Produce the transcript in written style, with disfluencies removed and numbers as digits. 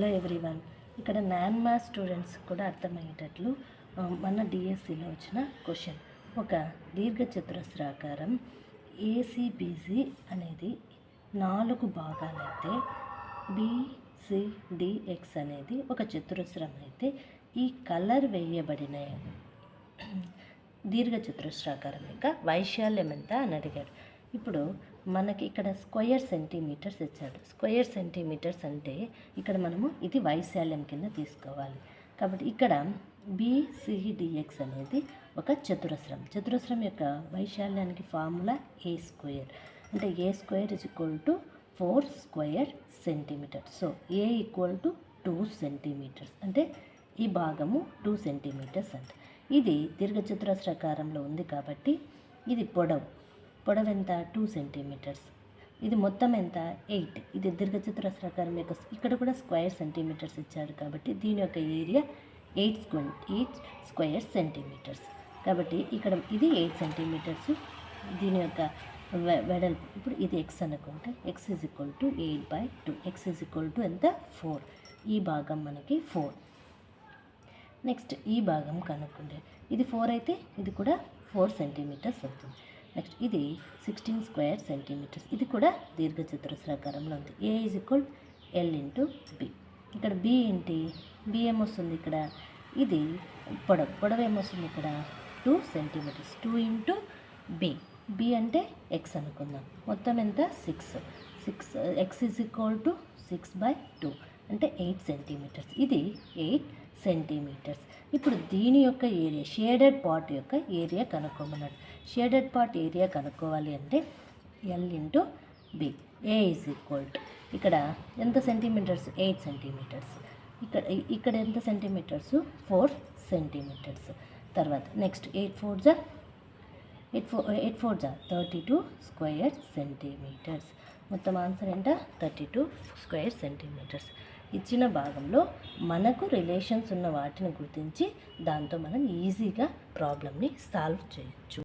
Hello everyone. ఇక్కడ non maths students కూడా అర్థమయ్యేటట్లు మన డిఎస్సిలో వచ్చిన క్వశ్చన్. ఒక దీర్ఘచతురస్రాకారం ఏసీబీసీ అనేది 4 భాగాలైతే బీసీడిఎక్స్ అనేది ఒక చతురస్రం అయితే ఈ కలర్ వేయబడిన దీర్ఘచతురస్రాకారం యొక్క వైశాల్యం ఎంత అని అడిగాడు. ఇప్పుడు మనకి ఇక్కడ స్క్వేర్ సెంటీమీటర్స్ ఇచ్చాడు. స్క్వేర్ సెంటీమీటర్స్ అంటే ఇక్కడ మనము ఇది వైశాల్యం కింద తీసుకోవాలి. కాబట్టి ఇక్కడ బీసీడిఎక్స్ అనేది ఒక చతురస్రం. చతురస్రం యొక్క వైశాల్యానికి ఫార్ములా ఏ స్క్వేర్. అంటే A square is equal to 4 square centimetres. So A equal to 2 centimetres. అంటే ఈ భాగము 2 సెంటీమీటర్స్ అంట. ఇది దీర్ఘచతురస్రాకారంలో ఉంది కాబట్టి ఇది పొడవు ఎంత 2 సెంటీమీటర్స్. ఇది మొత్తం ఎంత 8. ఇది దీర్ఘచతురస్రాకారం యొక్క ఇక్కడ కూడా స్క్వేర్ సెంటీమీటర్స్ ఇచ్చాడు కాబట్టి దీని యొక్క ఏరియా 8 స్క్వేర్ సెంటీమీటర్స్. కాబట్టి ఇక్కడ ఇది 8 సెంటీమీటర్స్. దీని యొక్క వెడల్పు ఇప్పుడు ఇది ఎక్స్ అనుకుంటే X is equal to 8/2. X is equal to ఎంత 4. ఈ భాగం మనకి 4. నెక్స్ట్ ఈ భాగం కనుక్కుంటే ఇది 4 అయితే ఇది కూడా 4 సెంటీమీటర్స్ అవుతుంది. నెక్స్ట్ ఇది 16 స్క్వేర్ సెంటీమీటర్స్. ఇది కూడా దీర్ఘచతురస్రాకారంలో ఉంది. A is equal L into B. ఇక్కడ బి ఏంటి? బి ఏమొస్తుంది ఇక్కడ? ఇది పొడవు ఏమొస్తుంది ఇక్కడ 2 సెంటీమీటర్స్. 2 into B. బి అంటే ఎక్స్ అనుకుందాం. మొత్తం ఎంత 6. ఎక్స్ ఈజ్ ఈక్వల్ టు 6/2 అంటే 8 సెంటీమీటర్స్. ఇది 8 సెంటీమీటర్స్. ఇప్పుడు దీని యొక్క ఏరియా షేడెడ్ పార్ట్ యొక్క ఏరియా కనుక్కోమన్నాడు. షేడెడ్ పార్ట్ ఏరియా కనుక్కోవాలి అంటే L into B. A is equal to ఇక్కడ ఎంత సెంటీమీటర్స్ 8 సెంటీమీటర్స్. ఇక్కడ ఎంత సెంటీమీటర్స్ 4 సెంటీమీటర్స్. తర్వాత నెక్స్ట్ 8 4 జా 32 స్క్వేర్ సెంటీమీటర్స్. మొత్తం ఆన్సర్ ఎంత 32 స్క్వేర్ సెంటీమీటర్స్. ఇచ్చిన భాగంలో మనకు రిలేషన్స్ ఉన్న వాటిని గుర్తించి దాంతో మనం ఈజీగా ప్రాబ్లమ్ని సాల్వ్ చేయొచ్చు.